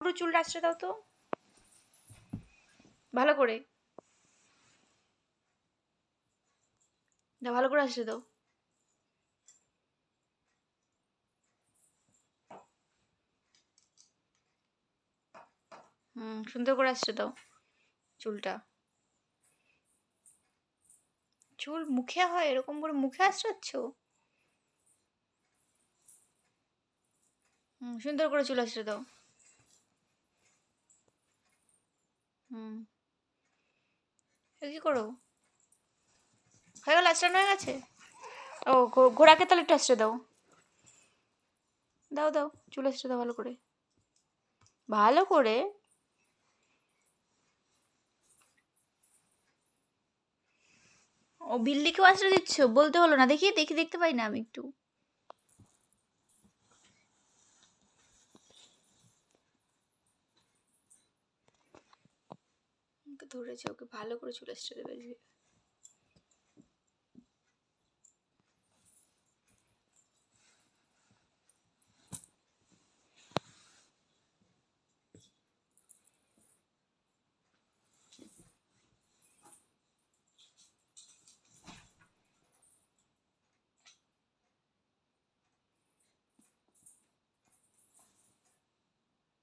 পুরো চুলটা আঁচড়ে দাও তো ভালো করে। দাও, ভালো করে আঁচড়ে দাও। সুন্দর করে আঁচড়ে দাও চুলটা। চুল মুখে হয় এরকম করে মুখে আঁচড়াচ্ছ? সুন্দর করে চুল আঁচড়ে দাও। হুম কি করো? হয়ে গেল, আঁচড়ানো হয়ে গেছে? ও ঘোড়াকে তাহলে একটু আঁচড়ে দাও। দাও দাও, চুল আঁচড়ে দাও ভালো করে, ভালো করে। ও বিল্লিকেও আঁচড়ে দিচ্ছ? বলতে হলো না, দেখি দেখি, দেখতে পাই না আমি একটু। ধরেছে, ওকে ভালো করে চুল আঁচড়ে দেবে।